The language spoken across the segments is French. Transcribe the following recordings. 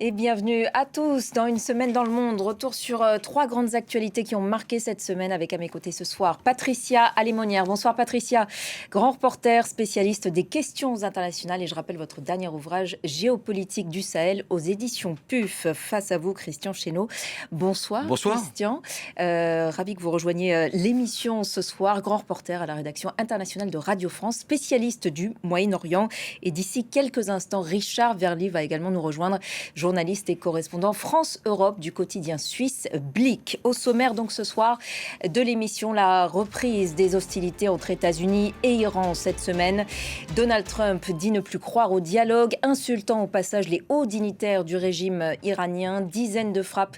Et bienvenue à tous dans Une semaine dans le monde. Retour sur trois grandes actualités qui ont marqué cette semaine avec à mes côtés ce soir Patricia Alémonière. Bonsoir Patricia, grand reporter spécialiste des questions internationales. Et je rappelle votre dernier ouvrage Géopolitique du Sahel aux éditions PUF. Face à vous Christian Chesneau. Bonsoir, Bonsoir. Christian. Ravi que vous rejoigniez l'émission ce soir. Grand reporter à la rédaction internationale de Radio France, spécialiste du Moyen-Orient. Et d'ici quelques instants, Richard Verly va également nous rejoindre, journaliste et correspondant France-Europe du quotidien suisse Blick. Au sommaire donc ce soir de l'émission, la reprise des hostilités entre États-Unis et Iran cette semaine. Donald Trump dit ne plus croire au dialogue, insultant au passage les hauts dignitaires du régime iranien. Dizaines de frappes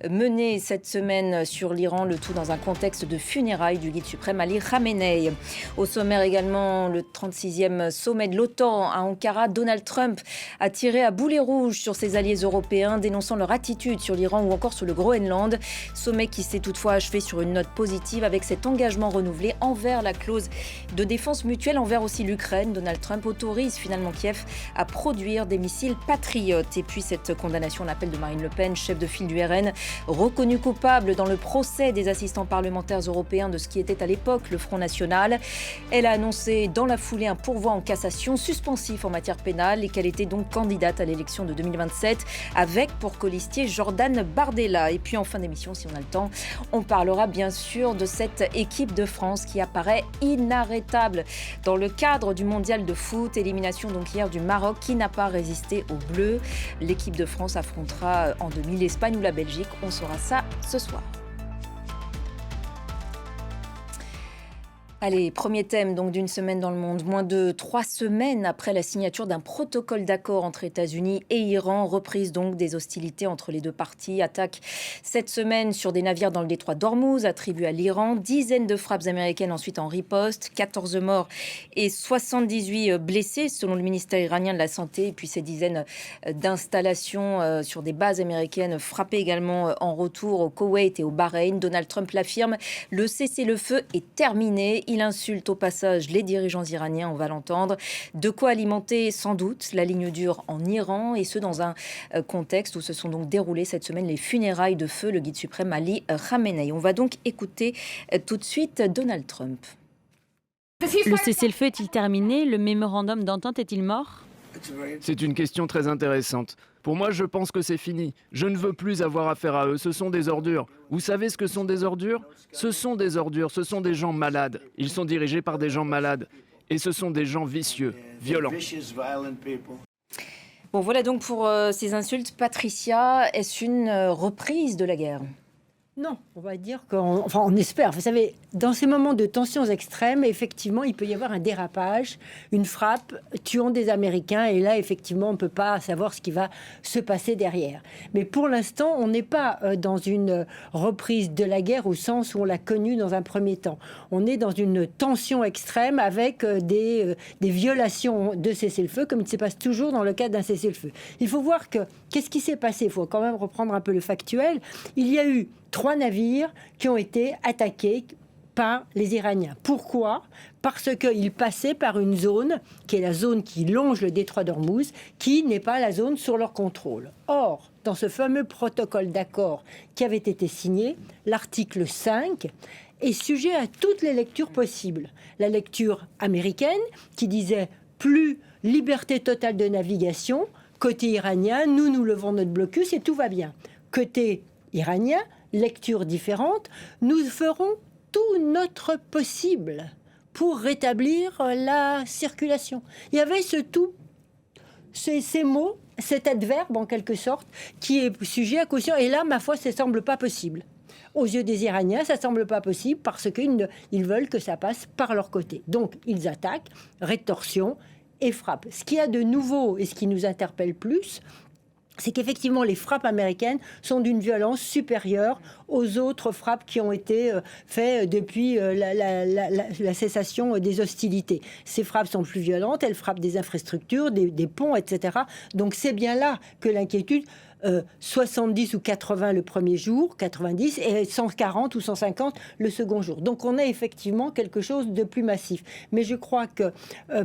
menées cette semaine sur l'Iran, le tout dans un contexte de funérailles du guide suprême Ali Khamenei. Au sommaire également, le 36e sommet de l'OTAN à Ankara. Donald Trump a tiré à boulet rouge sur ses alliés européens, dénonçant leur attitude sur l'Iran ou encore sur le Groenland. Sommet qui s'est toutefois achevé sur une note positive avec cet engagement renouvelé envers la clause de défense mutuelle, envers aussi l'Ukraine. Donald Trump autorise finalement Kiev à produire des missiles patriotes. Et puis cette condamnation, l'appel de Marine Le Pen, chef de file du RN, reconnue coupable dans le procès des assistants parlementaires européens de ce qui était à l'époque le Front National. Elle a annoncé dans la foulée un pourvoi en cassation suspensif en matière pénale et qu'elle était donc candidate à l'élection de 2027 avec pour colistier Jordan Bardella. Et puis en fin d'émission, si on a le temps, on parlera bien sûr de cette équipe de France qui apparaît inarrêtable dans le cadre du mondial de foot. Élimination donc hier du Maroc qui n'a pas résisté aux Bleus. L'équipe de France affrontera en demi l'Espagne ou la Belgique. On saura ça ce soir. Allez, premier thème donc d'une semaine dans le monde. Moins de 3 semaines après la signature d'un protocole d'accord entre États-Unis et Iran, reprise donc des hostilités entre les deux parties. Attaque cette semaine sur des navires dans le détroit d'Ormuz, attribué à l'Iran. Dizaines de frappes américaines ensuite en riposte. 14 morts et 78 blessés selon le ministère iranien de la Santé. Et puis ces dizaines d'installations sur des bases américaines frappées également en retour au Koweït et au Bahreïn. Donald Trump l'affirme, le cessez-le-feu est terminé. Il insulte au passage les dirigeants iraniens, on va l'entendre. De quoi alimenter sans doute la ligne dure en Iran, et ce dans un contexte où se sont donc déroulées cette semaine les funérailles de feu le guide suprême Ali Khamenei. On va donc écouter tout de suite Donald Trump. Le cessez-le-feu est-il terminé? Le mémorandum d'entente est-il mort? C'est une question très intéressante. Pour moi, je pense que c'est fini. Je ne veux plus avoir affaire à eux. Ce sont des ordures. Vous savez ce que sont des ordures? Ce sont des ordures. Ce sont des gens malades. Ils sont dirigés par des gens malades. Et ce sont des gens vicieux, violents. Bon, voilà donc pour ces insultes. Patricia, est-ce une reprise de la guerre ? Non, on va dire on espère. Vous savez, dans ces moments de tensions extrêmes, effectivement, il peut y avoir un dérapage, une frappe tuant des Américains. Et là, effectivement, on ne peut pas savoir ce qui va se passer derrière. Mais pour l'instant, on n'est pas dans une reprise de la guerre au sens où on l'a connue dans un premier temps. On est dans une tension extrême avec des violations de cessez-le-feu, comme il se passe toujours dans le cadre d'un cessez-le-feu. Il faut voir qu'est-ce qui s'est passé. Il faut quand même reprendre un peu le factuel. Il y a eu 3 navires qui ont été attaqués par les Iraniens. Pourquoi ? Parce qu'ils passaient par une zone, qui est la zone qui longe le détroit d'Ormuz, qui n'est pas la zone sur leur contrôle. Or, dans ce fameux protocole d'accord qui avait été signé, l'article 5 est sujet à toutes les lectures possibles. La lecture américaine, qui disait plus liberté totale de navigation, côté iranien, nous levons notre blocus et tout va bien. Côté iranien, lecture différente, nous ferons tout notre possible pour rétablir la circulation. Il y avait ces mots, cet adverbe en quelque sorte, qui est sujet à caution. Et là, ma foi, ça ne semble pas possible. Aux yeux des Iraniens, ça ne semble pas possible parce qu'ils veulent que ça passe par leur côté. Donc, ils attaquent, rétorsion et frappent. Ce qu'il y a de nouveau et ce qui nous interpelle plus, c'est qu'effectivement, les frappes américaines sont d'une violence supérieure aux autres frappes qui ont été faites depuis la cessation des hostilités. Ces frappes sont plus violentes, elles frappent des infrastructures, des ponts, etc. Donc c'est bien là que l'inquiétude... 70 ou 80 le premier jour, 90, et 140 ou 150 le second jour. Donc on a effectivement quelque chose de plus massif. Mais je crois que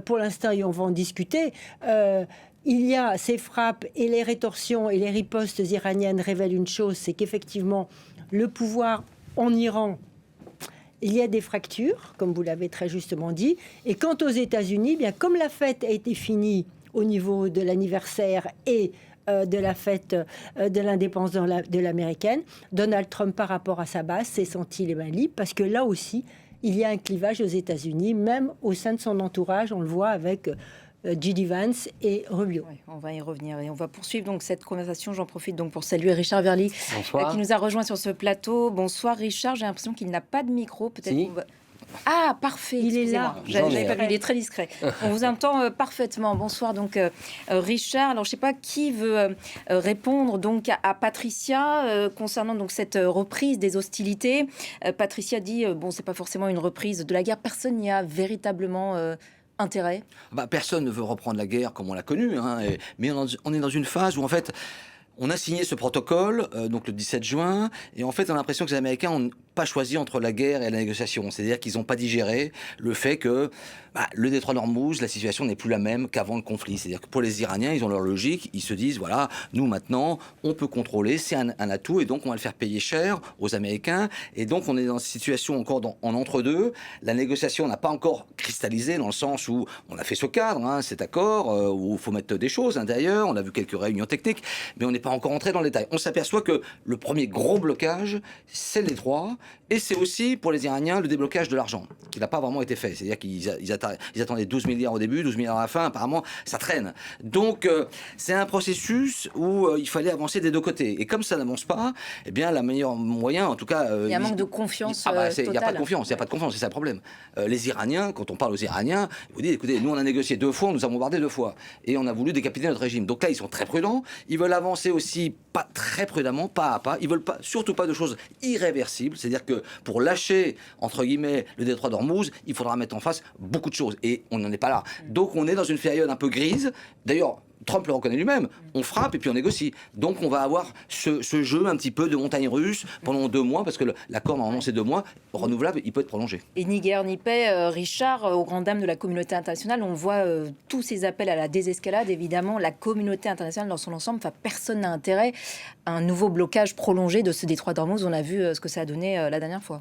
pour l'instant, et on va en discuter, il y a ces frappes et les rétorsions et les ripostes iraniennes révèlent une chose, c'est qu'effectivement, le pouvoir en Iran, il y a des fractures, comme vous l'avez très justement dit. Et quant aux États-Unis, bien comme la fête a été finie au niveau de l'anniversaire et de la fête de l'indépendance de l'américaine, Donald Trump, par rapport à sa base, s'est senti les mains libres, parce que là aussi, il y a un clivage aux États-Unis, même au sein de son entourage, on le voit avec J.D. Vance et Rubio. Oui, on va y revenir et on va poursuivre donc cette conversation. J'en profite donc pour saluer Richard Verly qui nous a rejoint sur ce plateau. Bonsoir Richard, j'ai l'impression qu'il n'a pas de micro. Peut-être Si. qu'on va... Ah, parfait. Il est là. J'avais pas vu, il est très discret. On vous entend parfaitement. Bonsoir donc Richard. Alors je sais pas qui veut répondre donc à Patricia concernant donc cette reprise des hostilités. Patricia dit bon, c'est pas forcément une reprise de la guerre. Personne n'y a véritablement intérêt. Personne ne veut reprendre la guerre comme on l'a connue, hein, mais on est dans une phase où en fait on a signé ce protocole donc le 17 juin et en fait on a l'impression que les Américains ont pas choisi entre la guerre et la négociation, c'est-à-dire qu'ils n'ont pas digéré le fait que le détroit d'Ormuz, la situation n'est plus la même qu'avant le conflit. C'est-à-dire que pour les Iraniens, ils ont leur logique, ils se disent voilà, nous maintenant, on peut contrôler, c'est un atout, et donc on va le faire payer cher aux Américains. Et donc on est dans cette situation encore en entre-deux. La négociation n'a pas encore cristallisé dans le sens où on a fait ce cadre, hein, cet accord, où il faut mettre des choses à l'intérieur. On a vu quelques réunions techniques, mais on n'est pas encore entré dans le détail. On s'aperçoit que le premier gros blocage, c'est le détroit, et c'est aussi pour les Iraniens le déblocage de l'argent, qui n'a pas vraiment été fait. C'est-à-dire qu'ils attendaient 12 milliards au début, 12 milliards à la fin, apparemment ça traîne. Donc c'est un processus où il fallait avancer des deux côtés. Et comme ça n'avance pas, eh bien la meilleure moyen, en tout cas... il y a un manque de confiance il n'y a totale. pas de confiance, c'est ça le problème. Les Iraniens, quand on parle aux Iraniens, ils vous disent, écoutez, nous on a négocié 2 fois, on nous a bombardé 2 fois. Et on a voulu décapiter notre régime. Donc là, ils sont très prudents. Ils veulent avancer aussi pas très prudemment, pas à pas. Ils veulent surtout pas de choses irréversibles. C'est-à-dire que pour lâcher, entre guillemets, le détroit d'Ormuz, il faudra mettre en face beaucoup de choses. Et on n'en est pas là. Donc on est dans une période un peu grise. D'ailleurs, Trump le reconnaît lui-même, on frappe et puis on négocie. Donc on va avoir ce jeu un petit peu de montagne russe pendant 2 mois, parce que l'accord normalement c'est 2 mois, renouvelable, il peut être prolongé. Et ni guerre ni paix, Richard, aux grandes dames de la communauté internationale, on voit tous ces appels à la désescalade. Évidemment, la communauté internationale dans son ensemble, personne n'a intérêt à un nouveau blocage prolongé de ce détroit d'Ormuz. On a vu ce que ça a donné la dernière fois.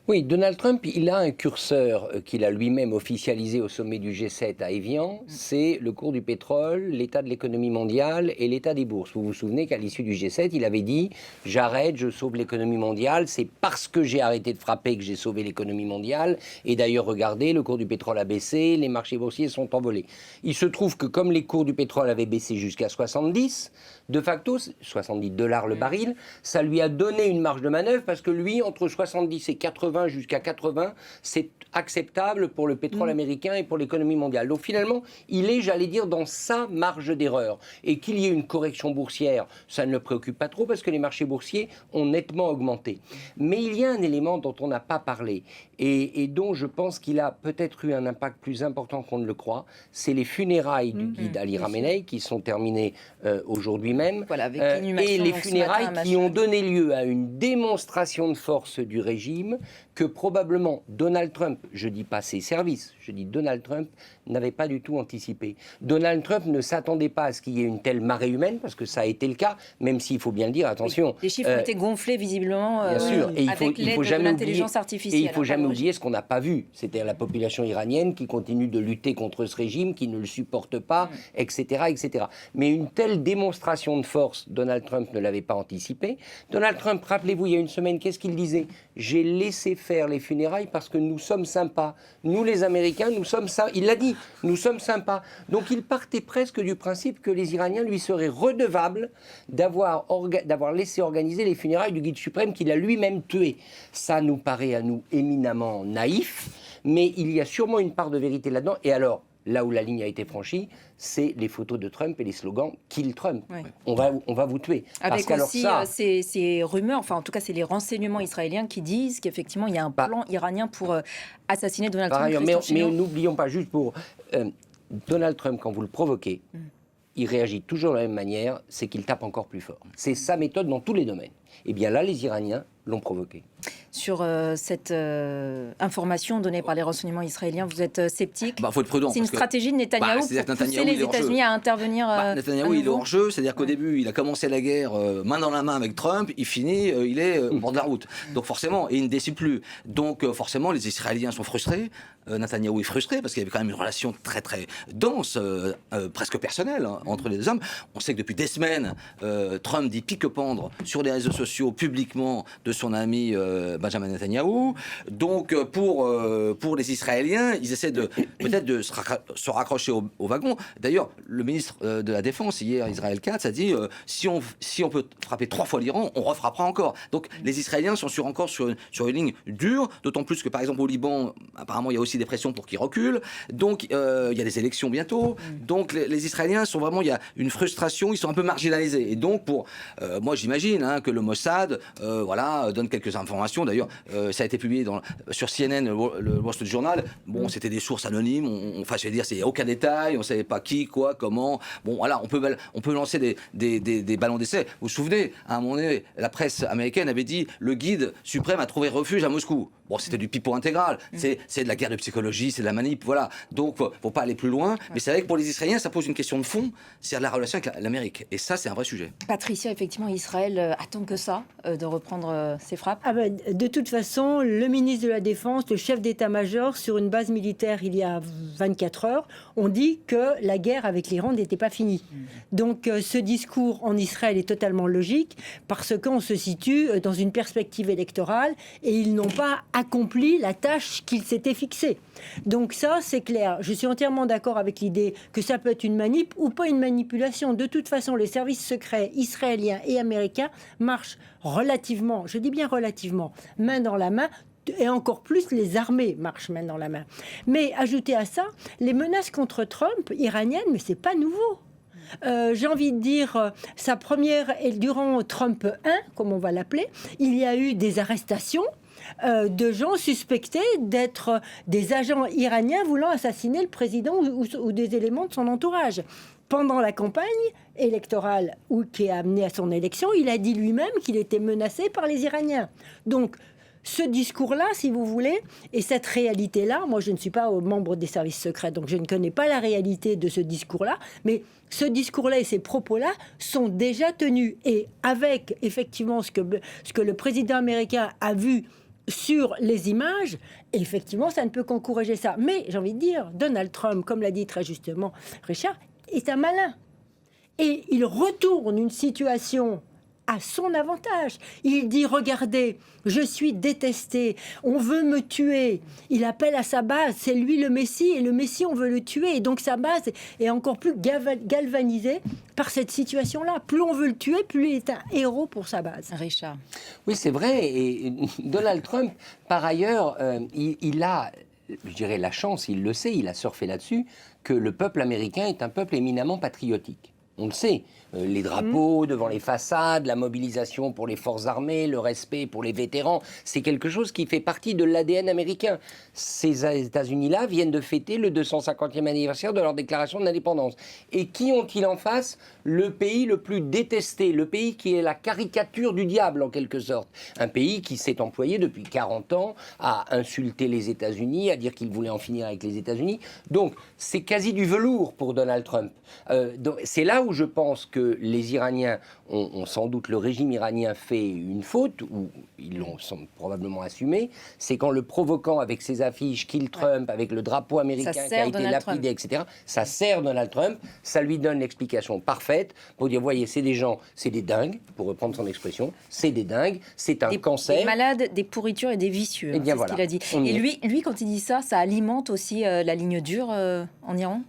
Oui, Donald Trump, il a un curseur qu'il a lui-même officialisé au sommet du G7 à Évian, c'est le cours du pétrole, l'état de l'économie mondiale et l'état des bourses. Vous vous souvenez qu'à l'issue du G7, il avait dit « j'arrête, je sauve l'économie mondiale, c'est parce que j'ai arrêté de frapper que j'ai sauvé l'économie mondiale ». Et d'ailleurs, regardez, le cours du pétrole a baissé, les marchés boursiers sont envolés. Il se trouve que comme les cours du pétrole avaient baissé jusqu'à 70, de facto, 70 $ le baril, ça lui a donné une marge de manœuvre parce que lui, entre 70 et 80 jusqu'à 80, c'est acceptable pour le pétrole américain et pour l'économie mondiale. Donc finalement, il est, j'allais dire, dans sa marge d'erreur. Et qu'il y ait une correction boursière, ça ne le préoccupe pas trop parce que les marchés boursiers ont nettement augmenté. Mais il y a un élément dont on n'a pas parlé et dont je pense qu'il a peut-être eu un impact plus important qu'on ne le croit, c'est les funérailles du guide Ali Khamenei qui sont terminées aujourd'hui même. Voilà, avec et les funérailles qui ont donné lieu à une démonstration de force du régime que probablement Donald Trump, je ne dis pas ses services, je dis Donald Trump, n'avait pas du tout anticipé. Donald Trump ne s'attendait pas à ce qu'il y ait une telle marée humaine, parce que ça a été le cas, même s'il faut bien le dire, attention. Oui, les chiffres ont été gonflés visiblement bien sûr. Et avec l'aide de l'intelligence artificielle. Et il ne faut jamais oublier ce qu'on n'a pas vu, c'est-à-dire la population iranienne qui continue de lutter contre ce régime, qui ne le supporte pas, etc., etc. Mais une telle démonstration de force, Donald Trump ne l'avait pas anticipé. Donald Trump, rappelez-vous, il y a une semaine, qu'est-ce qu'il disait ? J'ai laissé faire les funérailles parce que nous sommes sympas. Nous, les Américains, nous sommes sympas. Il l'a dit, nous sommes sympas. Donc il partait presque du principe que les Iraniens lui seraient redevables d'avoir laissé organiser les funérailles du guide suprême qu'il a lui-même tué. Ça nous paraît à nous éminemment naïf, mais il y a sûrement une part de vérité là-dedans. Et alors, là où la ligne a été franchie, c'est les photos de Trump et les slogans « Kill Trump oui. ». On va vous tuer. Avec parce aussi ces rumeurs, enfin en tout cas c'est les renseignements israéliens qui disent qu'effectivement il y a un plan iranien pour assassiner Donald Trump. Ailleurs, mais n'oublions pas, juste pour Donald Trump, quand vous le provoquez, il réagit toujours de la même manière, c'est qu'il tape encore plus fort. C'est sa méthode dans tous les domaines. Et bien là, les Iraniens l'ont provoqué. Sur cette information donnée par les renseignements israéliens, vous êtes sceptique? Faut être prudent. C'est une stratégie de Netanyahou c'est-à-dire pour que pousser Netanyahou, les États-Unis à intervenir. Netanyahou, il est hors jeu, c'est-à-dire qu'au début, il a commencé la guerre main dans la main avec Trump, il finit, il est au bord de la route. Donc forcément, et il ne décide plus. Donc forcément, les Israéliens sont frustrés. Netanyahou est frustré parce qu'il y avait quand même une relation très très dense, presque personnelle, hein, entre les deux hommes. On sait que depuis des semaines, Trump dit pique-pendre sur les réseaux sociaux publiquement de son ami Benjamin Netanyahou. Donc pour les Israéliens, ils essaient peut-être de se raccrocher au wagon. D'ailleurs, le ministre de la Défense hier, Israël Katz, a dit si on peut frapper 3 fois l'Iran, on refrappera encore. Donc les Israéliens sont encore sur une ligne dure, d'autant plus que par exemple au Liban, apparemment il y a aussi des pressions pour qu'ils reculent. Donc il y a des élections bientôt. Donc les Israéliens sont vraiment, il y a une frustration, ils sont un peu marginalisés. Et donc moi j'imagine que le Mossad donne quelques informations. D'ailleurs ça a été publié sur CNN, le Wall Street Journal. Bon, c'était des sources anonymes. Je veux dire, il n'y a aucun détail. On ne savait pas qui, quoi, comment. Bon, voilà, on peut lancer des ballons d'essai. Vous vous souvenez, à un moment donné, la presse américaine avait dit le guide suprême a trouvé refuge à Moscou. Bon, c'était du pipeau intégral. C'est de la guerre de psychologie, c'est de la manip, voilà. Donc, faut pas aller plus loin. Mais c'est vrai que pour les Israéliens, ça pose une question de fond, c'est la relation avec l'Amérique. Et ça, c'est un vrai sujet. Patricia, effectivement, Israël attend que ça, de reprendre ses frappes. De toute façon, le ministre de la Défense, le chef d'état-major, sur une base militaire il y a 24 heures, ont dit que la guerre avec l'Iran n'était pas finie. Donc, ce discours en Israël est totalement logique parce qu'on se situe dans une perspective électorale et ils n'ont pas accompli la tâche qu'ils s'étaient fixée. Donc ça, c'est clair. Je suis entièrement d'accord avec l'idée que ça peut être une manip ou pas une manipulation. De toute façon, les services secrets israéliens et américains marchent relativement, je dis bien relativement, main dans la main. Et encore plus, les armées marchent main dans la main. Mais ajoutez à ça, les menaces contre Trump iraniennes, mais c'est pas nouveau. J'ai envie de dire, sa première, et durant Trump 1, comme on va l'appeler, il y a eu des arrestations de gens suspectés d'être des agents iraniens voulant assassiner le président ou des éléments de son entourage. Pendant la campagne électorale qui a amené à son élection, il a dit lui-même qu'il était menacé par les Iraniens. Donc, ce discours-là, si vous voulez, et cette réalité-là, moi je ne suis pas membre des services secrets, donc je ne connais pas la réalité de ce discours-là, mais ce discours-là et ces propos-là sont déjà tenus. Et avec effectivement ce que le président américain a vu sur les images, effectivement, ça ne peut qu'encourager ça. Mais j'ai envie de dire, Donald Trump, comme l'a dit très justement Richard, est un malin. Et il retourne une situation à son avantage. Il dit, regardez, je suis détesté, on veut me tuer. Il appelle à sa base, c'est lui le Messie, et le Messie, on veut le tuer. Et donc sa base est encore plus galvanisée par cette situation-là. Plus on veut le tuer, plus il est un héros pour sa base. Richard. Oui, c'est vrai. Et Donald Trump, par ailleurs, il a, je dirais, la chance, il le sait, il a surfé là-dessus, que le peuple américain est un peuple éminemment patriotique. On le sait, les drapeaux devant les façades, la mobilisation pour les forces armées, le respect pour les vétérans, c'est quelque chose qui fait partie de l'ADN américain. Ces États-Unis-là viennent de fêter le 250e anniversaire de leur déclaration d'indépendance. Et qui ont-ils en face? Le pays le plus détesté, le pays qui est la caricature du diable en quelque sorte. Un pays qui s'est employé depuis 40 ans à insulter les États-Unis, à dire qu'il voulait en finir avec les États-Unis. Donc c'est quasi du velours pour Donald Trump. C'est là où je pense que les Iraniens ont sans doute, le régime iranien fait une faute, ou ils l'ont probablement assumé, c'est qu'en le provoquant avec ses affiches Kill Trump, avec le drapeau américain qui a été lapidé, etc., ça sert Donald Trump, ça lui donne l'explication parfaite pour dire, voyez, c'est des gens, c'est des dingues, pour reprendre son expression, c'est des dingues, c'est un cancer. Des malades, des pourritures et des vicieux, bien c'est voilà, ce qu'il a dit. Et lui, quand il dit ça, ça alimente aussi la ligne dure en Iran?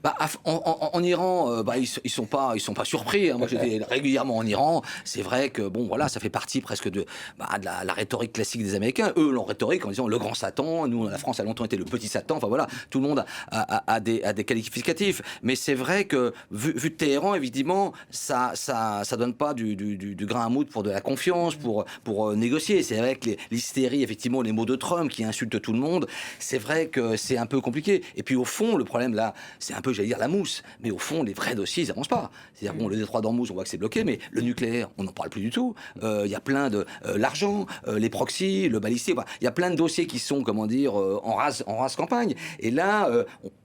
En Iran, ils sont pas surpris. Moi, j'étais régulièrement en Iran. C'est vrai que bon, voilà, ça fait partie presque de la rhétorique classique des Américains. Eux, leur rhétorique en disant le grand Satan. Nous, la France a longtemps été le petit Satan. Enfin voilà, tout le monde a des qualificatifs. Mais c'est vrai que vu de Téhéran, évidemment, ça donne pas du grain à moudre pour de la confiance, pour négocier. C'est vrai que l'hystérie, effectivement, les mots de Trump qui insultent tout le monde. C'est vrai que c'est un peu compliqué. Et puis au fond, le problème là, c'est un peu, j'allais dire, la mousse. Mais au fond, les vrais dossiers, ils avancent pas. C'est-à-dire, bon, le détroit d'Ormuz, on voit que c'est bloqué, mais le nucléaire, on n'en parle plus du tout. Il y a plein de... l'argent, les proxys, le balistique, il y a plein de dossiers qui sont, comment dire, en rase campagne. Et là,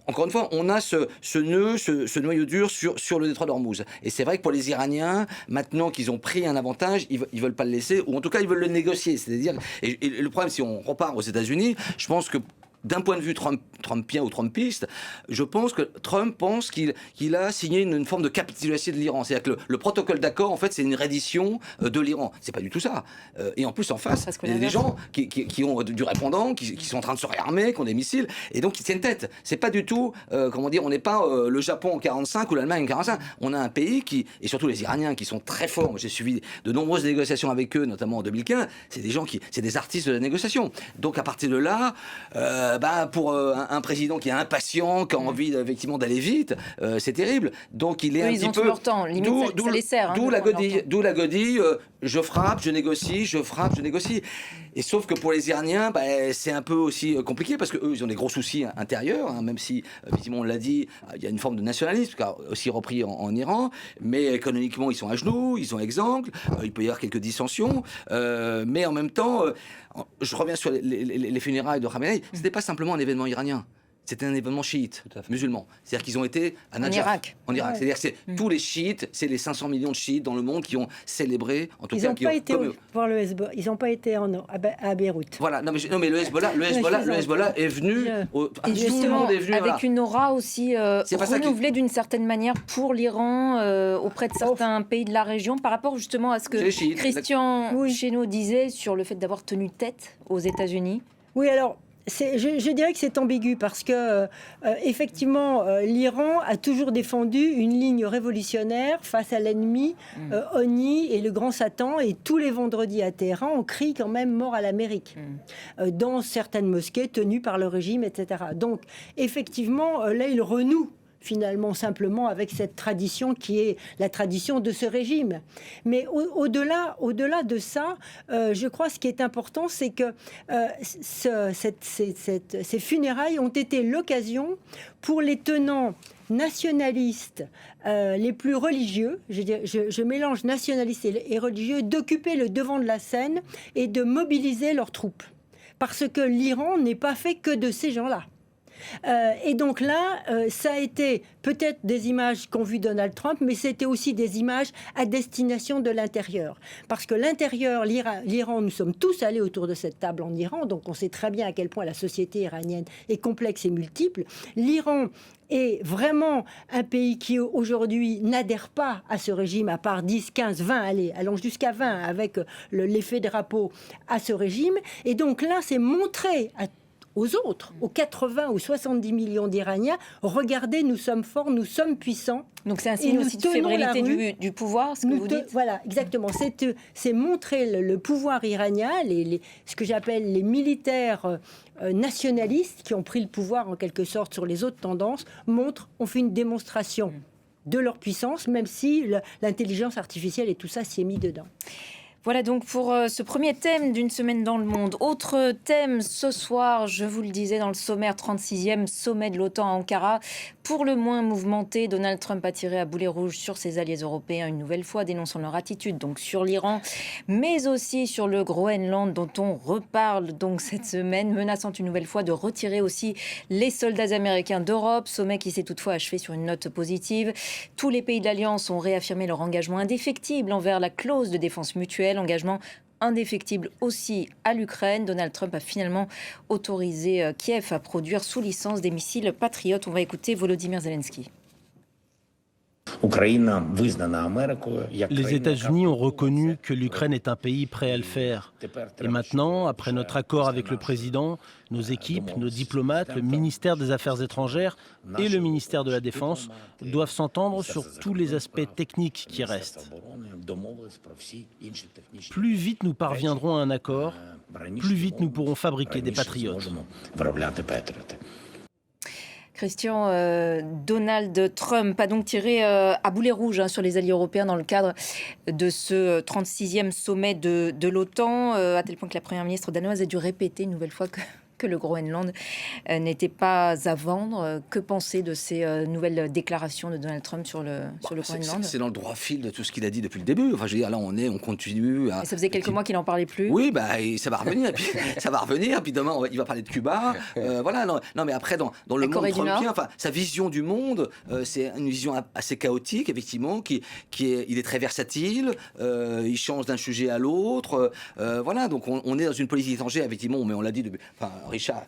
encore une fois, on a ce nœud, ce noyau dur sur le détroit d'Ormuz. Et c'est vrai que pour les Iraniens, maintenant qu'ils ont pris un avantage, ils veulent pas le laisser, ou en tout cas, ils veulent le négocier. C'est-à-dire, et le problème, si on repart aux États-Unis, je pense que d'un point de vue trumpien ou trumpiste, je pense que Trump pense qu'il a signé une forme de capitulation de l'Iran. C'est-à-dire que le protocole d'accord, en fait, c'est une reddition de l'Iran. C'est pas du tout ça. Et en plus, en face, il y a des gens qui ont du répondant, qui sont en train de se réarmer, qui ont des missiles, et donc qui tiennent tête. C'est pas du tout, comment dire, on n'est pas le Japon en 45 ou l'Allemagne en 45. On a un pays et surtout les Iraniens, qui sont très forts. Moi, j'ai suivi de nombreuses négociations avec eux, notamment en 2015. C'est des gens c'est des artistes de la négociation. Donc à partir de là, pour un président qui est impatient, qui a envie effectivement d'aller vite, c'est terrible. Donc il est un ils petit ont peu... tout leur temps, limite ça les sert. D'où la godille, je frappe, je négocie, je frappe, je négocie. Et sauf que pour les Iraniens, c'est un peu aussi compliqué parce qu'eux, ils ont des gros soucis intérieurs, hein, même si, visiblement, on l'a dit, il y a une forme de nationalisme qui a aussi repris en Iran, mais économiquement, ils sont à genoux, ils sont exsangues, il peut y avoir quelques dissensions, mais en même temps, je reviens sur les funérailles de Khamenei, ce n'était pas simplement un événement iranien. C'était un événement chiite, musulman. C'est-à-dire qu'ils ont été à Najaf, en Irak. Ouais. C'est-à-dire que tous les chiites, c'est les 500 millions de chiites dans le monde qui ont célébré, en tout cas... Ils n'ont pas été voir le Hezbollah, ils n'ont pas été à Beyrouth. Voilà, non mais le Hezbollah est venu... Et justement, avec une aura aussi renouvelée d'une certaine manière pour l'Iran, auprès de certains pays de la région, par rapport justement à ce que Christian Chesneau disait sur le fait d'avoir tenu tête aux États-Unis. Oui, alors... Je dirais que c'est ambigu parce que, effectivement, l'Iran a toujours défendu une ligne révolutionnaire face à l'ennemi, Oni et le grand Satan. Et tous les vendredis à Téhéran, on crie quand même mort à l'Amérique dans certaines mosquées tenues par le régime, etc. Donc, effectivement, là, il renoue finalement simplement avec cette tradition qui est la tradition de ce régime. Mais au-delà de ça, je crois que ce qui est important, c'est que ces funérailles ont été l'occasion pour les tenants nationalistes les plus religieux, je mélange nationalistes et religieux, d'occuper le devant de la scène et de mobiliser leurs troupes. Parce que l'Iran n'est pas fait que de ces gens-là. Et donc là, ça a été peut-être des images qu'ont vu Donald Trump, mais c'était aussi des images à destination de l'intérieur. Parce que l'intérieur, l'Iran, nous sommes tous allés autour de cette table en Iran, donc on sait très bien à quel point la société iranienne est complexe et multiple. L'Iran est vraiment un pays qui aujourd'hui n'adhère pas à ce régime, à part 10, 15, 20, allons jusqu'à 20 avec l'effet drapeau à ce régime. Et donc là, c'est montré aux autres, aux 80 ou 70 millions d'Iraniens, regardez, nous sommes forts, nous sommes puissants. Donc c'est un signe aussi de fébrilité du pouvoir, ce que vous dites. Voilà, exactement. C'est montrer le pouvoir iranien, ce que j'appelle les militaires nationalistes qui ont pris le pouvoir en quelque sorte sur les autres tendances, on fait une démonstration de leur puissance, même si l'intelligence artificielle et tout ça s'y est mis dedans. Voilà donc pour ce premier thème d'une semaine dans le monde. Autre thème ce soir, je vous le disais dans le sommaire, 36e sommet de l'OTAN à Ankara. Pour le moins mouvementé, Donald Trump a tiré à boulet rouge sur ses alliés européens une nouvelle fois, dénonçant leur attitude donc sur l'Iran, mais aussi sur le Groenland dont on reparle donc cette semaine, menaçant une nouvelle fois de retirer aussi les soldats américains d'Europe. Sommet qui s'est toutefois achevé sur une note positive. Tous les pays de l'Alliance ont réaffirmé leur engagement indéfectible envers la clause de défense mutuelle. Engagement indéfectible aussi à l'Ukraine. Donald Trump a finalement autorisé Kiev à produire sous licence des missiles Patriot. On va écouter Volodymyr Zelensky. Les États-Unis ont reconnu que l'Ukraine est un pays prêt à le faire. Et maintenant, après notre accord avec le président, nos équipes, nos diplomates, le ministère des Affaires étrangères et le ministère de la Défense doivent s'entendre sur tous les aspects techniques qui restent. Plus vite nous parviendrons à un accord, plus vite nous pourrons fabriquer des patriotes. Christian, Donald Trump a donc tiré à boulet rouge sur les alliés européens dans le cadre de ce 36e sommet de l'OTAN, à tel point que la première ministre danoise a dû répéter une nouvelle fois que le Groenland n'était pas à vendre. Que penser de ces nouvelles déclarations de Donald Trump sur le Groenland? C'est dans le droit fil de tout ce qu'il a dit depuis le début. Enfin, je veux dire, là, on continue. Et ça faisait quelques mois qu'il n'en parlait plus. Oui, et ça va revenir. Ça va revenir. Puis demain, il va parler de Cuba. Voilà. Non, mais après, dans le monde trumpien, sa vision du monde, c'est une vision assez chaotique, effectivement, il est très versatile. Il change d'un sujet à l'autre. Voilà. Donc, on est dans une politique étrangère, effectivement, mais on l'a dit depuis. Enfin, Richard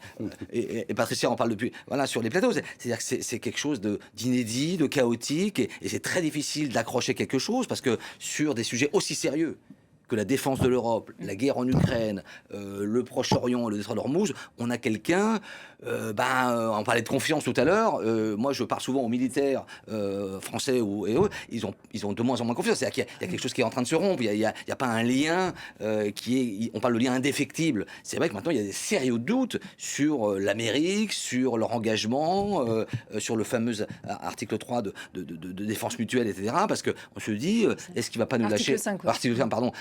et Patricia en parlent depuis. Voilà, sur les plateaux. C'est-à-dire que c'est quelque chose d'inédit, de chaotique, et c'est très difficile d'accrocher quelque chose parce que sur des sujets aussi sérieux que la défense de l'Europe, la guerre en Ukraine, le Proche-Orient, le détroit d'Ormuz, on a quelqu'un, on parlait de confiance tout à l'heure, moi je parle souvent aux militaires français et eux, ils ont de moins en moins confiance, c'est-à-dire qu'il y a quelque chose qui est en train de se rompre, il n'y a pas un lien on parle de lien indéfectible. C'est vrai que maintenant il y a des sérieux doutes sur l'Amérique, sur leur engagement, sur le fameux article 3 de défense mutuelle, etc., parce qu'on se dit, est-ce qu'il ne va pas nous lâcher? Article 5, pardon.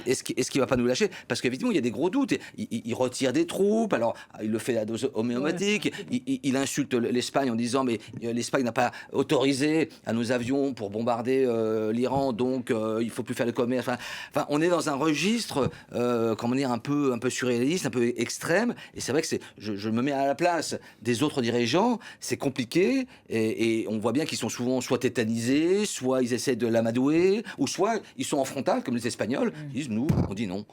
Est-ce qu'il va pas nous lâcher? Parce qu'effectivement, il y a des gros doutes. Il retire des troupes, alors il le fait à dose homéopathique. Il insulte l'Espagne en disant mais l'Espagne n'a pas autorisé à nos avions pour bombarder l'Iran, donc il faut plus faire le commerce. Enfin, on est dans un registre, comment dire, un peu surréaliste, un peu extrême. Et c'est vrai que je me mets à la place des autres dirigeants. C'est compliqué et on voit bien qu'ils sont souvent soit tétanisés, soit ils essaient de l'amadouer, ou soit ils sont en frontal comme les Espagnols. Ils disent, nous, on dit non.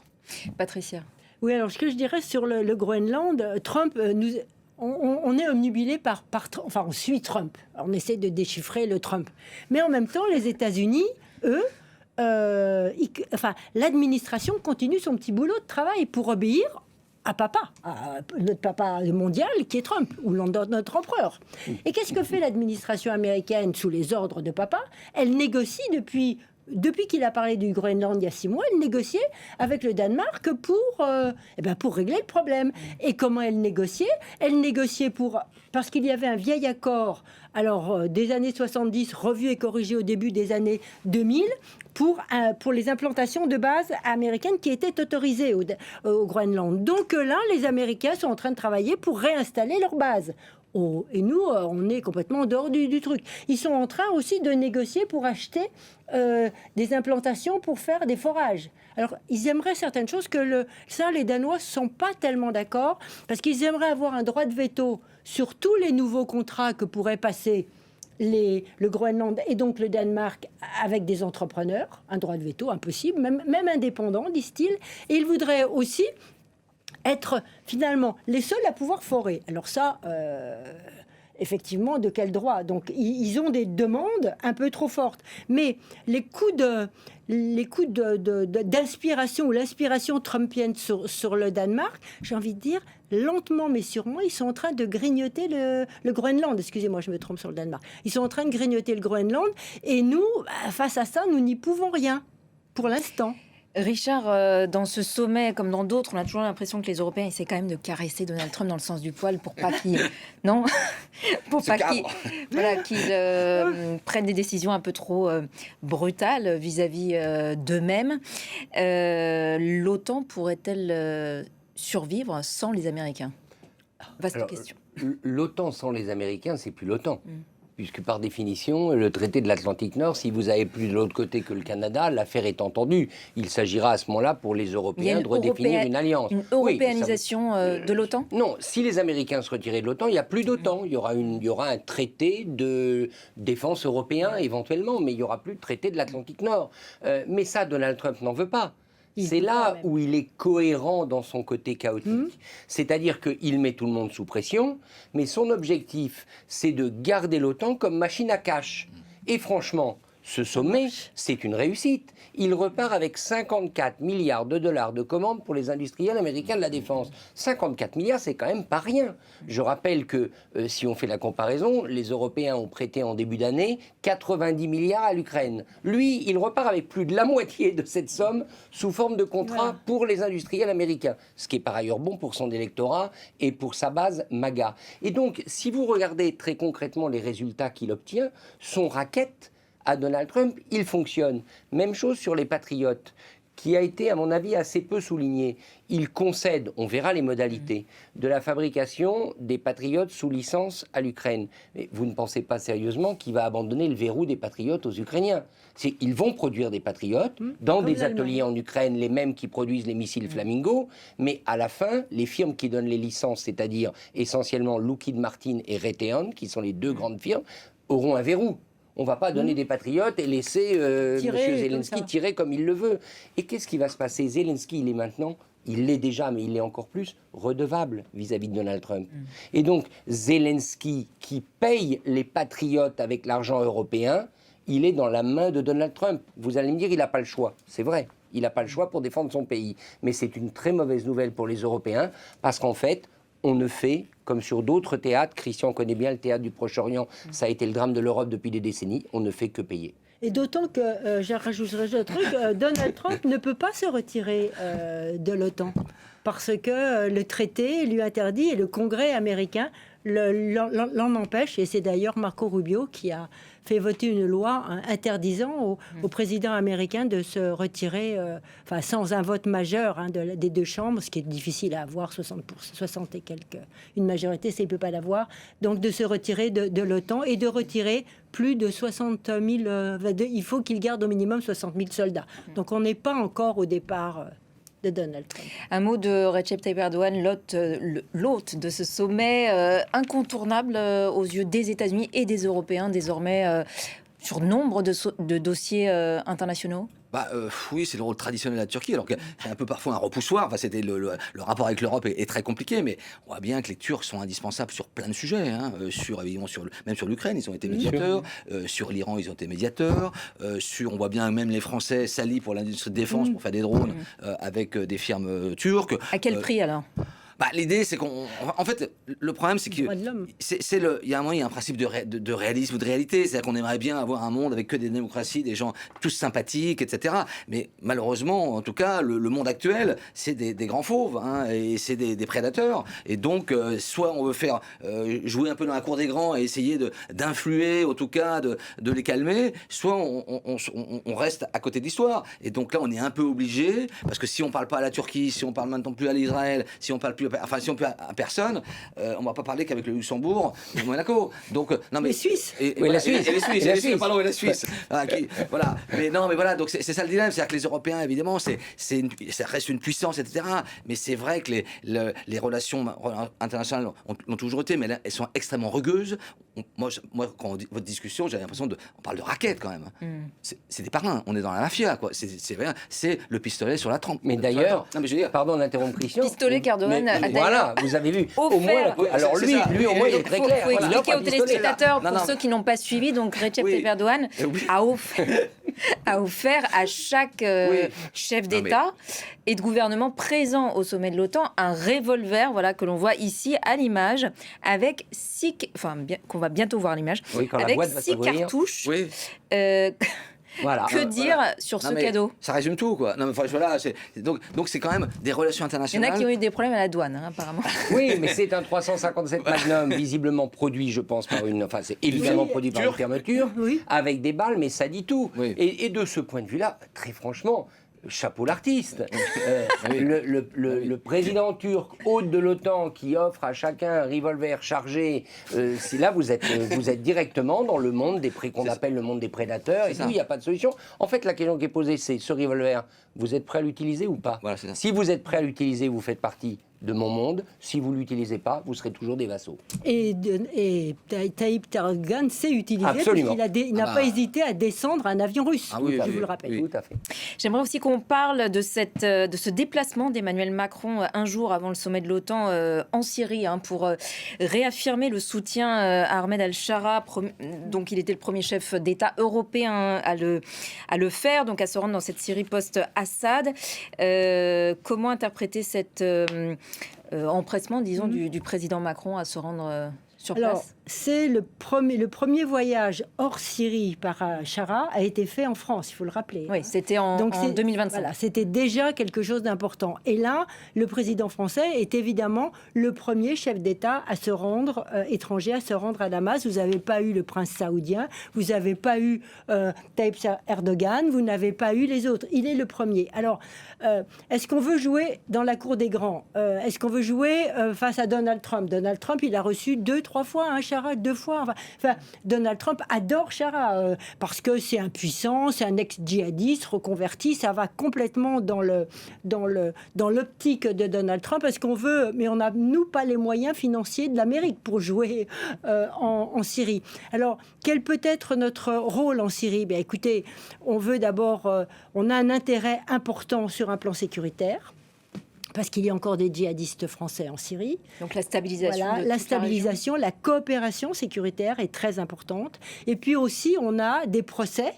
Patricia. Oui, alors ce que je dirais sur le Groenland, Trump, on est omnubilé par enfin, on suit Trump. On essaie de déchiffrer le Trump. Mais en même temps, les États-Unis, eux, l'administration continue son petit boulot de travail pour obéir à notre papa mondial qui est Trump, ou notre empereur. Et qu'est-ce que fait l'administration américaine sous les ordres de papa? Elle négocie depuis qu'il a parlé du Groenland il y a 6 mois, elle négociait avec le Danemark pour régler le problème. Et comment elle négociait? Elle négociait parce qu'il y avait un vieil accord, des années 70, revu et corrigé au début des années 2000, pour les implantations de bases américaines qui étaient autorisées au Groenland. Donc là, les Américains sont en train de travailler pour réinstaller leurs bases. Et nous, on est complètement en dehors du truc. Ils sont en train aussi de négocier pour acheter des implantations pour faire des forages. Alors, ils aimeraient certaines choses les Danois ne sont pas tellement d'accord, parce qu'ils aimeraient avoir un droit de veto sur tous les nouveaux contrats que pourraient passer le Groenland et donc le Danemark avec des entrepreneurs. Un droit de veto impossible, même indépendant, disent-ils. Et ils voudraient aussi être finalement les seuls à pouvoir forer. Alors ça, effectivement, de quel droit? Donc ils ont des demandes un peu trop fortes. Mais les coups d'inspiration ou l'inspiration trumpienne sur le Danemark, j'ai envie de dire, lentement mais sûrement, ils sont en train de grignoter le Groenland. Excusez-moi, je me trompe sur le Danemark. Ils sont en train de grignoter le Groenland et nous, face à ça, nous n'y pouvons rien pour l'instant. Richard, dans ce sommet, comme dans d'autres, on a toujours l'impression que les Européens essaient quand même de caresser Donald Trump dans le sens du poil pour pas qu'il... Non, pour pas qu'il prenne des décisions un peu trop brutales vis-à-vis d'eux-mêmes. L'OTAN pourrait-elle survivre sans les Américains? Vaste question. L'OTAN sans les Américains, c'est plus l'OTAN. Puisque par définition, le traité de l'Atlantique Nord, si vous avez plus de l'autre côté que le Canada, l'affaire est entendue. Il s'agira à ce moment-là pour les Européens de redéfinir une alliance. Une européanisation de l'OTAN? Non, si les Américains se retiraient de l'OTAN, il n'y a plus d'OTAN. Il y aura un traité de défense européen éventuellement, mais il n'y aura plus de traité de l'Atlantique Nord. Mais ça, Donald Trump n'en veut pas. C'est là où il est cohérent dans son côté chaotique. C'est-à-dire qu'il met tout le monde sous pression, mais son objectif, c'est de garder l'OTAN comme machine à cash. Et franchement, ce sommet, c'est une réussite. Il repart avec 54 milliards de dollars de commandes pour les industriels américains de la défense. 54 milliards, c'est quand même pas rien. Je rappelle que, si on fait la comparaison, les Européens ont prêté en début d'année 90 milliards à l'Ukraine. Lui, il repart avec plus de la moitié de cette somme sous forme de contrat pour les industriels américains. Ce qui est par ailleurs bon pour son électorat et pour sa base MAGA. Et donc, si vous regardez très concrètement les résultats qu'il obtient, son racket à Donald Trump, il fonctionne. Même chose sur les patriotes, qui a été, à mon avis, assez peu souligné. Il concède, on verra les modalités, de la fabrication des Patriotes sous licence à l'Ukraine. Mais vous ne pensez pas sérieusement qu'il va abandonner le verrou des Patriotes aux Ukrainiens. Ils vont produire des Patriotes dans des ateliers en Ukraine, les mêmes qui produisent les missiles Flamingo, mais à la fin, les firmes qui donnent les licences, c'est-à-dire essentiellement Lockheed Martin et Raytheon, qui sont les deux grandes firmes, auront un verrou. On ne va pas donner des patriotes et laisser M. Zelensky tirer comme il le veut. Et qu'est-ce qui va se passer? Zelensky, il est maintenant, il l'est déjà, mais il l'est encore plus, redevable vis-à-vis de Donald Trump. Et donc, Zelensky, qui paye les patriotes avec l'argent européen, il est dans la main de Donald Trump. Vous allez me dire, il n'a pas le choix. C'est vrai, il n'a pas le choix pour défendre son pays. Mais c'est une très mauvaise nouvelle pour les Européens, parce qu'en fait, on ne fait, comme sur d'autres théâtres, Christian connaît bien le théâtre du Proche-Orient, ça a été le drame de l'Europe depuis des décennies, on ne fait que payer. Et d'autant que, je rajouterai un truc, Donald Trump ne peut pas se retirer de l'OTAN, parce que le traité lui interdit, et le Congrès américain l'en empêche, et c'est d'ailleurs Marco Rubio qui a fait voter une loi interdisant au président américain de se retirer, sans un vote majeur des deux chambres, ce qui est difficile à avoir, 60 et quelques, une majorité, ça il ne peut pas l'avoir, donc de se retirer de l'OTAN et de retirer plus de 60 000, il faut qu'il garde au minimum 60 000 soldats. Donc on n'est pas encore au départ de Donald Trump. Un mot de Recep Tayyip Erdogan, l'hôte de ce sommet incontournable aux yeux des États-Unis et des Européens désormais sur nombre de dossiers internationaux. Oui, c'est le rôle traditionnel de la Turquie, alors que c'est un peu parfois un repoussoir. Enfin, c'était le rapport avec l'Europe est très compliqué, mais on voit bien que les Turcs sont indispensables sur plein de sujets. Hein. Évidemment, même sur l'Ukraine, ils ont été médiateurs. Sur l'Iran, ils ont été médiateurs. On voit bien même les Français s'allient pour l'industrie de défense pour faire des drones avec des firmes turques. À quel prix alors ? L'idée, c'est en fait, le problème, c'est qu'il y a un principe de réalisme ou de réalité. C'est-à-dire qu'on aimerait bien avoir un monde avec que des démocraties, des gens tous sympathiques, etc. Mais malheureusement, en tout cas, le monde actuel, c'est des grands fauves, hein, et c'est des prédateurs. Et donc, soit on veut faire jouer un peu dans la cour des grands et essayer d'influer, en tout cas, de les calmer, soit on reste à côté de l'histoire. Et donc là, on est un peu obligé, parce que si on parle pas à la Turquie, si on parle maintenant plus à l'Israël, si on parle plus si on peut à personne, on va pas parler qu'avec le Luxembourg et Monaco. Donc non mais les Suisses. La Suisse. Pardon, et la Suisse. Voilà. Mais voilà. Donc c'est ça le dilemme, c'est-à-dire que les Européens, évidemment, ça reste une puissance, etc. Mais c'est vrai que les relations internationales ont toujours été, mais là, elles sont extrêmement rugueuses. Moi, quand on dit votre discussion, j'ai l'impression on parle de raquettes quand même. C'est des parrains. On est dans la mafia, quoi. C'est le pistolet sur la tempe. Mais d'ailleurs, pardon d'interrompre Christian. Pistolet qu'Erdogan. Voilà, vous avez vu. Au moins, alors lui, au moins, il est très clair. Il faut expliquer aux téléspectateurs, pour ceux qui n'ont pas suivi, donc Recep Tayyip Erdogan a offert à chaque chef d'État et de gouvernement présent au sommet de l'OTAN un revolver, voilà, que l'on voit ici à l'image, avec qu'on va bientôt voir l'image, avec 6 cartouches. Voilà. Que dire sur ce cadeau? Ça résume tout, quoi. Non, mais voilà, donc c'est quand même des relations internationales. Il y en a qui ont eu des problèmes à la douane, apparemment. Oui, mais c'est un 357 Magnum, visiblement produit, je pense, c'est évidemment produit par une fermeture, avec des balles, mais ça dit tout. Oui. Et de ce point de vue-là, très franchement, chapeau l'artiste. Le président turc, hôte de l'OTAN, qui offre à chacun un revolver chargé, là vous êtes directement dans le monde qu'on appelle le monde des prédateurs, et il n'y a pas de solution. En fait, la question qui est posée, c'est ce revolver, vous êtes prêt à l'utiliser ou pas? Voilà, si vous êtes prêt à l'utiliser, vous faites partie de mon monde. Si vous ne l'utilisez pas, vous serez toujours des vassaux. Et Tayyip Erdogan sait utiliser. Absolument. Il n'a pas hésité à descendre un avion russe, je vous le rappelle. Tout à fait. J'aimerais aussi qu'on parle de ce déplacement d'Emmanuel Macron un jour avant le sommet de l'OTAN en Syrie, pour réaffirmer le soutien à Ahmed al-Shara. Donc il était le premier chef d'État européen à le faire, donc à se rendre dans cette Syrie post-Assad. Comment interpréter cet empressement, disons, du président Macron à se rendre sur place? c'est le premier voyage hors Syrie par Chara a été fait en France, il faut le rappeler. Oui, c'était en 2025. Voilà, c'était déjà quelque chose d'important. Et là, le président français est évidemment le premier chef d'État à se rendre étranger, à se rendre à Damas. Vous n'avez pas eu le prince saoudien, vous n'avez pas eu Tayyip Erdogan, vous n'avez pas eu les autres. Il est le premier. Alors, est-ce qu'on veut jouer dans la cour des grands? Est-ce qu'on veut jouer face à Donald Trump? Donald Trump, il a reçu 2-3 fois Chara, 2 fois. Enfin, Donald Trump adore Chara parce que c'est un puissant, c'est un ex-djihadiste reconverti. Ça va complètement dans l'optique de Donald Trump parce qu'on veut, mais on n'a, nous, pas les moyens financiers de l'Amérique pour jouer en Syrie. Alors, quel peut être notre rôle en Syrie? Bien, écoutez, on veut d'abord, on a un intérêt important sur un plan sécuritaire. Parce qu'il y a encore des djihadistes français en Syrie. Donc la stabilisation. Voilà, la stabilisation, la coopération sécuritaire est très importante. Et puis aussi, on a des procès.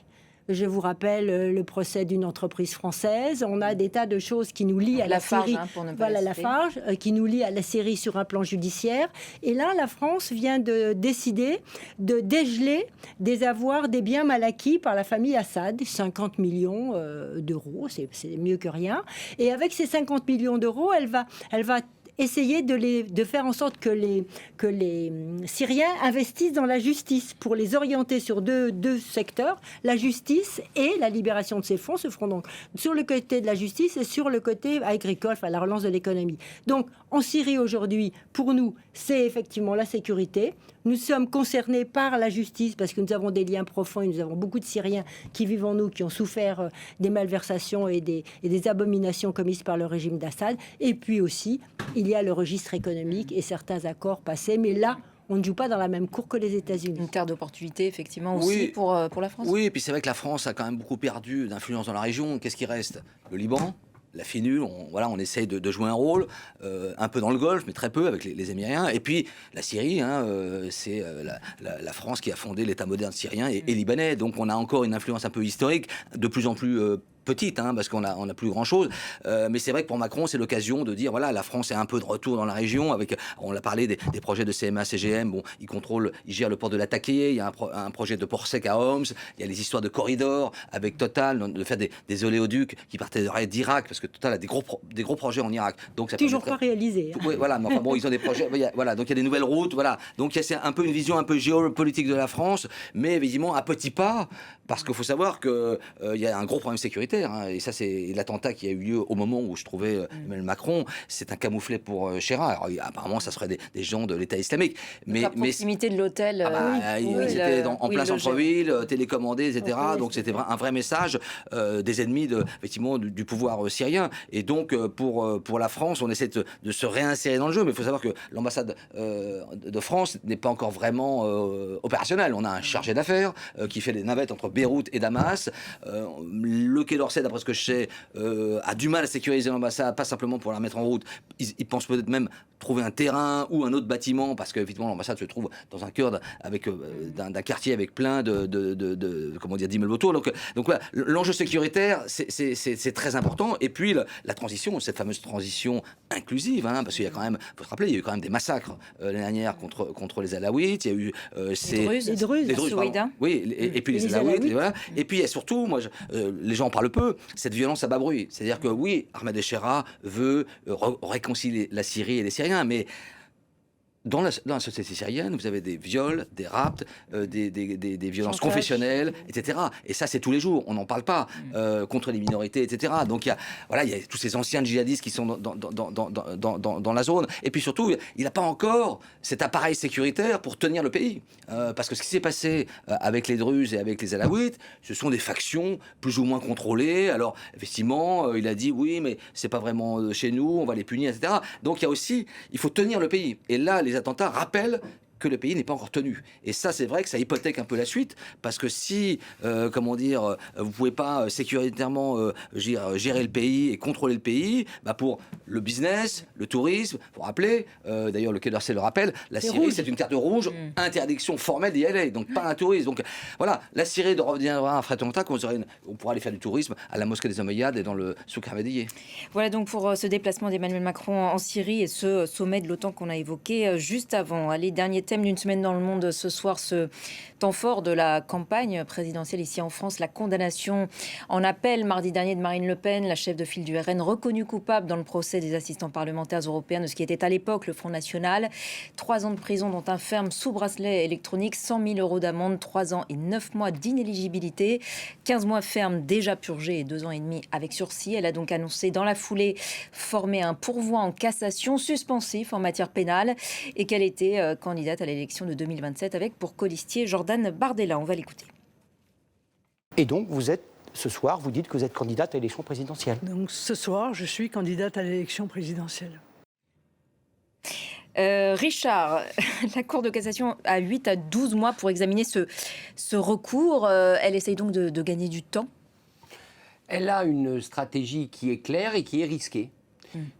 Je vous rappelle le procès d'une entreprise française. On a des tas de choses qui nous lient à la Syrie. Voilà, Lafarge, qui nous lie à la Syrie sur un plan judiciaire. Et là, la France vient de décider de dégeler des avoirs, des biens mal acquis par la famille Assad, 50 millions d'euros, c'est mieux que rien. Et avec ces 50 millions d'euros, elle va essayer de faire en sorte que les Syriens investissent dans la justice pour les orienter sur deux secteurs. La justice et la libération de ces fonds se feront donc sur le côté de la justice et sur le côté agricole, enfin la relance de l'économie. Donc en Syrie aujourd'hui, pour nous, c'est effectivement la sécurité. Nous sommes concernés par la justice parce que nous avons des liens profonds et nous avons beaucoup de Syriens qui vivent en nous, qui ont souffert des malversations et des abominations commises par le régime d'Assad. Et puis aussi, il y a le registre économique et certains accords passés. Mais là, on ne joue pas dans la même cour que les États-Unis. Une terre d'opportunité, effectivement, aussi pour la France. Oui, et puis c'est vrai que la France a quand même beaucoup perdu d'influence dans la région. Qu'est-ce qui reste? Le Liban, la FINU, on essaye de jouer un rôle, un peu dans le Golfe, mais très peu avec les Émiriens. Et puis la Syrie, c'est la France qui a fondé l'État moderne syrien et libanais. Donc on a encore une influence un peu historique, de plus en plus petite, parce qu'on a plus grand-chose. Mais c'est vrai que pour Macron, c'est l'occasion de dire, voilà, la France est un peu de retour dans la région. On a parlé des projets de CMA, CGM. Bon, il gère le port de l'Attaqué. Il y a un projet de port sec à Homs. Il y a les histoires de corridors avec Total, de faire des oléoducs qui partaient d'Irak, parce que Total a des gros projets en Irak. Donc ça toujours pas réalisé. Oui, voilà. Mais enfin bon, ils ont des projets. Voilà, donc il y a des nouvelles routes. Voilà. Donc c'est un peu une vision un peu géopolitique de la France, mais évidemment à petits pas, parce qu'il faut savoir que il y a un gros problème sécuritaire. Et ça, c'est l'attentat qui a eu lieu au moment où je trouvais Emmanuel Macron. C'est un camouflet pour Chera. Alors, apparemment, ça serait des gens de l'État islamique. Mais à proximité de l'hôtel. Ils étaient en plein centre-ville, télécommandés, etc. Donc c'était un vrai message des ennemis effectivement, du pouvoir syrien. Et donc, pour la France, on essaie de se réinsérer dans le jeu. Mais il faut savoir que l'ambassade de France n'est pas encore vraiment opérationnelle. On a un chargé d'affaires qui fait des navettes entre Beyrouth et Damas. Le Quai d'Orsay, d'après ce que je sais, a du mal à sécuriser l'ambassade, pas simplement pour la mettre en route. Ils pensent peut-être même trouver un terrain ou un autre bâtiment, parce qu'effectivement l'ambassade se trouve dans un cœur d'un quartier avec plein d'immeubles autour. Donc voilà, l'enjeu sécuritaire, c'est très important. Et puis la transition, cette fameuse transition inclusive, parce qu'il y a quand même, faut se rappeler, il y a eu quand même des massacres l'année dernière contre les Alaouites. Il y a eu les Druzes, oui, et puis les Alaouites. Voilà. Et puis il y a surtout, les gens en parlent peu, cette violence à bas bruit. C'est-à-dire que oui, Ahmed Echera veut réconcilier la Syrie et les Syriens, mais dans la société syrienne, vous avez des viols, des rapts, des violences confessionnelles, etc. Et ça, c'est tous les jours. On n'en parle pas contre les minorités, etc. Donc il y a tous ces anciens djihadistes qui sont dans la zone. Et puis surtout, il n'a pas encore cet appareil sécuritaire pour tenir le pays. Parce que ce qui s'est passé avec les Druzes et avec les Alaouites, ce sont des factions plus ou moins contrôlées. Alors effectivement, il a dit oui, mais c'est pas vraiment chez nous, on va les punir, etc. Donc il faut tenir le pays. Et là, les attentats rappellent que le pays n'est pas encore tenu. Et ça, c'est vrai que ça hypothèque un peu la suite, parce que si, vous pouvez pas sécuritairement gérer le pays et contrôler le pays, pour le business, le tourisme, faut rappeler, d'ailleurs le Quai d'Orsay le rappelle, la Syrie, c'est une carte rouge, interdiction formelle d'y aller, donc pas un tourisme. Donc voilà, la Syrie reviendra à Frétenonta, on pourra aller faire du tourisme à la mosquée des Omeyyades et dans le souk Ahmediyeh. Voilà donc pour ce déplacement d'Emmanuel Macron en Syrie et ce sommet de l'OTAN qu'on a évoqué juste avant. Allez, dernier thème thème d'une semaine dans le monde ce soir, ce temps fort de la campagne présidentielle ici en France, la condamnation en appel mardi dernier de Marine Le Pen, la chef de file du RN, reconnue coupable dans le procès des assistants parlementaires européens de ce qui était à l'époque le Front National. 3 ans de prison, dont un ferme sous bracelet électronique, 100 000 € d'amende, 3 ans et 9 mois d'inéligibilité, 15 mois ferme déjà purgés et 2 ans et demi avec sursis. Elle a donc annoncé dans la foulée former un pourvoi en cassation suspensif en matière pénale et qu'elle était candidate à l'élection de 2027 avec pour colistier Jordan Bardella. On va l'écouter. Et donc, ce soir, vous dites que vous êtes candidate à l'élection présidentielle. Donc ce soir, je suis candidate à l'élection présidentielle. Richard, la Cour de cassation a 8 à 12 mois pour examiner ce recours. Elle essaye donc de gagner du temps. Elle a une stratégie qui est claire et qui est risquée.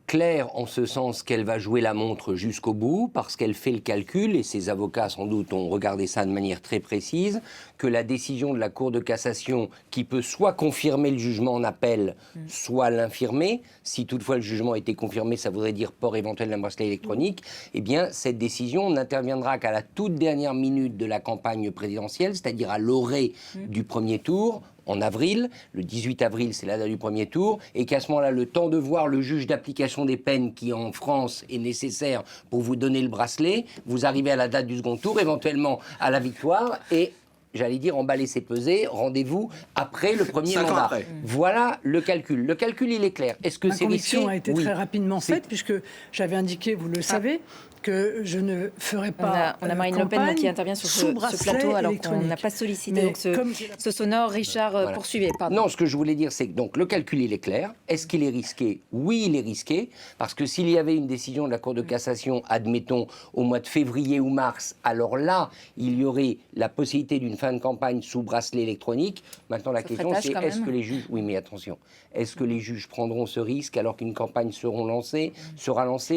Claire en ce sens qu'elle va jouer la montre jusqu'au bout, parce qu'elle fait le calcul, et ses avocats sans doute ont regardé ça de manière très précise, que la décision de la Cour de cassation, qui peut soit confirmer le jugement en appel, soit l'infirmer, si toutefois le jugement a été confirmé, ça voudrait dire port éventuel d'un bracelet électronique, eh bien cette décision n'interviendra qu'à la toute dernière minute de la campagne présidentielle, c'est-à-dire à l'orée du premier tour, en avril, le 18 avril, c'est la date du premier tour, et qu'à ce moment-là, le temps de voir le juge d'application des peines qui, en France, est nécessaire pour vous donner le bracelet, vous arrivez à la date du second tour, éventuellement à la victoire, et j'allais dire emballer ses pesées, rendez-vous après le premier mandat. Voilà le calcul. Le calcul, il est clair. Est-ce que c'est risqué ? Ma conviction a été très rapidement faite, puisque j'avais indiqué, vous le savez, que je ne ferai pas on a Marine Le Pen qui intervient sur ce plateau alors qu'on n'a pas sollicité donc ce sonore. Richard, voilà. Poursuivez. Pardon. Non, ce que je voulais dire, c'est que donc, le calcul, il est clair. Est-ce qu'il est risqué ? Oui, il est risqué. Parce que s'il y avait une décision de la Cour de cassation, admettons, au mois de février ou mars, alors là, il y aurait la possibilité d'une fin de campagne sous bracelet électronique. Maintenant, la question, c'est est-ce que les juges... Oui, mais attention. Est-ce que les juges prendront ce risque alors qu'une campagne sera lancée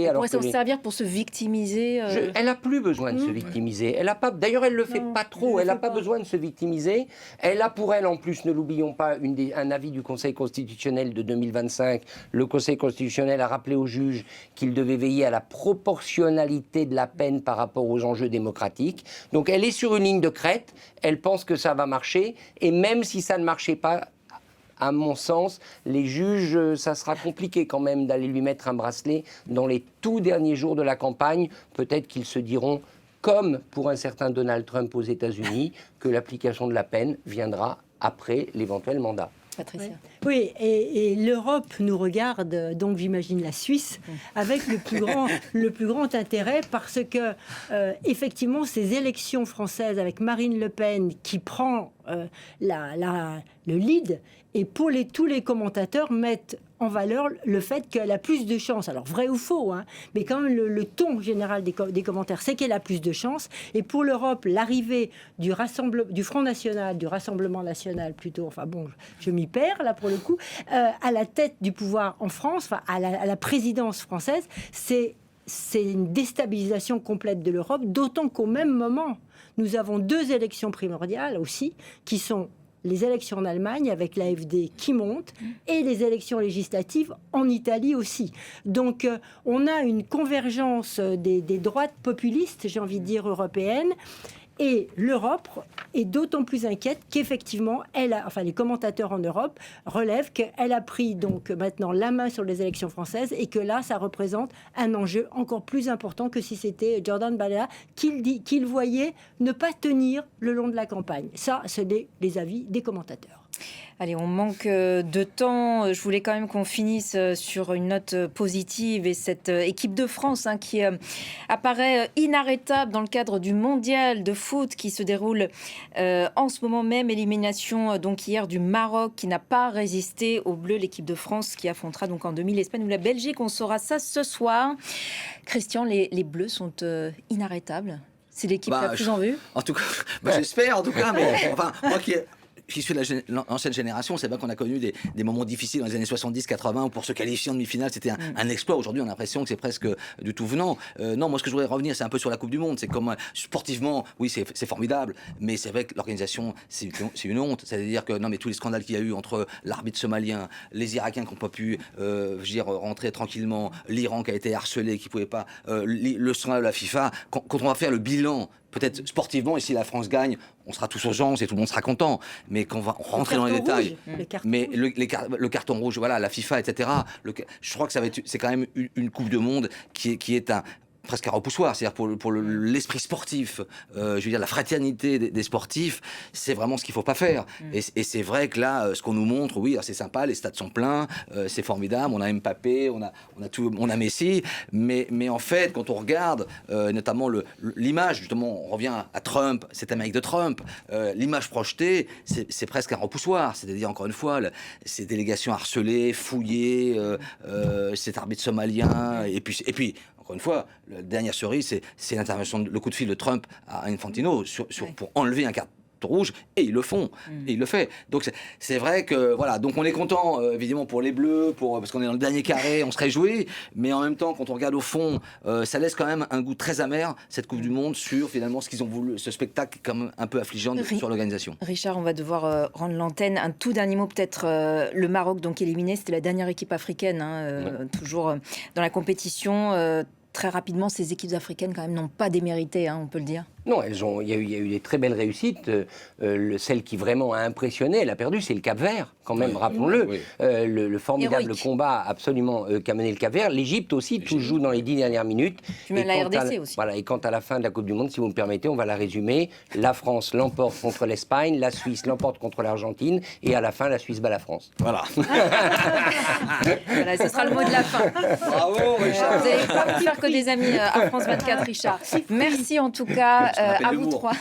alors pourrait s'en servir pour se victimiser. Elle n'a plus besoin de se victimiser. D'ailleurs, elle ne le fait pas trop. Elle n'a pas besoin de se victimiser. Elle a pour elle, en plus, ne l'oublions pas, un avis du Conseil constitutionnel de 2025. Le Conseil constitutionnel a rappelé aux juges qu'il devait veiller à la proportionnalité de la peine par rapport aux enjeux démocratiques. Donc, elle est sur une ligne de crête. Elle pense que ça va marcher. Et même si ça ne marchait pas, à mon sens, les juges, ça sera compliqué quand même d'aller lui mettre un bracelet dans les tout derniers jours de la campagne. Peut-être qu'ils se diront, comme pour un certain Donald Trump aux États-Unis, que l'application de la peine viendra après l'éventuel mandat. Patricia. Oui, et l'Europe nous regarde, donc j'imagine la Suisse, avec le plus grand intérêt, parce que effectivement, ces élections françaises avec Marine Le Pen qui prend le lead, et tous les commentateurs mettent en valeur le fait qu'elle a plus de chances. Alors, vrai ou faux, hein, mais quand même, le ton général des commentaires, c'est qu'elle a plus de chances. Et pour l'Europe, l'arrivée du Front National, du Rassemblement National plutôt, enfin bon, je m'y perds là pour le coup, à la tête du pouvoir en France, à la présidence française, c'est une déstabilisation complète de l'Europe, d'autant qu'au même moment, nous avons 2 élections primordiales aussi, qui sont les élections en Allemagne avec l'AfD qui monte et les élections législatives en Italie aussi. Donc on a une convergence des droites populistes, j'ai envie de dire européennes, et l'Europe est d'autant plus inquiète qu'effectivement, les commentateurs en Europe relèvent qu'elle a pris donc maintenant la main sur les élections françaises et que là, ça représente un enjeu encore plus important que si c'était Jordan Bardella qu'il voyait ne pas tenir le long de la campagne. Ça, c'est les avis des commentateurs. Allez, on manque de temps. Je voulais quand même qu'on finisse sur une note positive et cette équipe de France qui apparaît inarrêtable dans le cadre du mondial de foot qui se déroule en ce moment même. Élimination donc hier du Maroc qui n'a pas résisté aux Bleus, l'équipe de France qui affrontera donc en demi l'Espagne ou la Belgique. On saura ça ce soir. Christian, les Bleus sont inarrêtables. C'est l'équipe la plus en vue. En tout cas, j'espère en tout cas, mais enfin, moi issu de l'ancienne génération, c'est vrai qu'on a connu des moments difficiles dans les années 70-80 où pour se qualifier en demi-finale, c'était un exploit. Aujourd'hui, on a l'impression que c'est presque du tout venant. Non, moi, ce que je voudrais revenir, c'est un peu sur la Coupe du Monde. C'est comme sportivement, oui, c'est formidable, mais c'est vrai que l'organisation, c'est une honte. C'est-à-dire que non, mais tous les scandales qu'il y a eu entre l'arbitre somalien, les Irakiens qui n'ont pas pu rentrer tranquillement, l'Iran qui a été harcelé, qui ne pouvait pas, le scandale de la FIFA. Quand on va faire le bilan, peut-être sportivement, et si la France gagne, on sera tous aux gens et tout le monde sera content. Mais quand on va rentrer dans les détails, mais le carton rouge, voilà, la FIFA, etc. Je crois que c'est quand même une Coupe du Monde qui est presque un repoussoir, c'est-à-dire pour l'esprit sportif, je veux dire la fraternité des sportifs, c'est vraiment ce qu'il ne faut pas faire. Et c'est vrai que là, ce qu'on nous montre, oui, c'est sympa, les stades sont pleins, c'est formidable, on a Mbappé, on a Messi, mais en fait, quand on regarde notamment l'image, justement, on revient à Trump, cette Amérique de Trump, l'image projetée, c'est presque un repoussoir, c'est-à-dire encore une fois, ces délégations harcelées, fouillées, cet arbitre somalien, et puis encore une fois, la dernière cerise, c'est l'intervention, le coup de fil de Trump à Infantino pour enlever un carton rouge, et ils le font, et il le fait. Donc c'est vrai que voilà, donc on est content évidemment pour les Bleus, parce qu'on est dans le dernier carré, on se réjouit, mais en même temps, quand on regarde au fond, ça laisse quand même un goût très amer, cette Coupe du Monde, sur finalement ce qu'ils ont voulu, ce spectacle comme un peu affligeant sur l'organisation. Richard, on va devoir rendre l'antenne. Un tout dernier mot peut-être, le Maroc donc éliminé, c'était la dernière équipe africaine, toujours dans la compétition. Très rapidement, ces équipes africaines quand même n'ont pas démérité, on peut le dire. Non, il y a eu des très belles réussites. Celle qui vraiment a impressionné, elle a perdu, c'est le Cap-Vert, quand même, rappelons-le. Oui. Le formidable Héroïque. combat absolument qu'a mené le Cap-Vert. L'Égypte aussi, tout joue dans les 10 dernières minutes. Puis même la RDC aussi. Voilà, et quant à la fin de la Coupe du Monde, si vous me permettez, on va la résumer. La France l'emporte contre l'Espagne, la Suisse l'emporte contre l'Argentine, et à la fin, la Suisse bat la France. Voilà. Voilà, ce sera le mot de la fin. Bravo, Richard. Vous n'allez pas faire que des amis à France 24, Richard. Merci en tout cas à vous trois.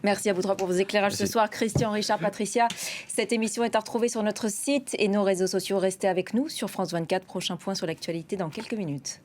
Merci à vous trois pour vos éclairages ce soir. Christian, Richard, Patricia. Cette émission est à retrouver sur notre site et nos réseaux sociaux. Restez avec nous sur France 24. Prochain point sur l'actualité dans quelques minutes.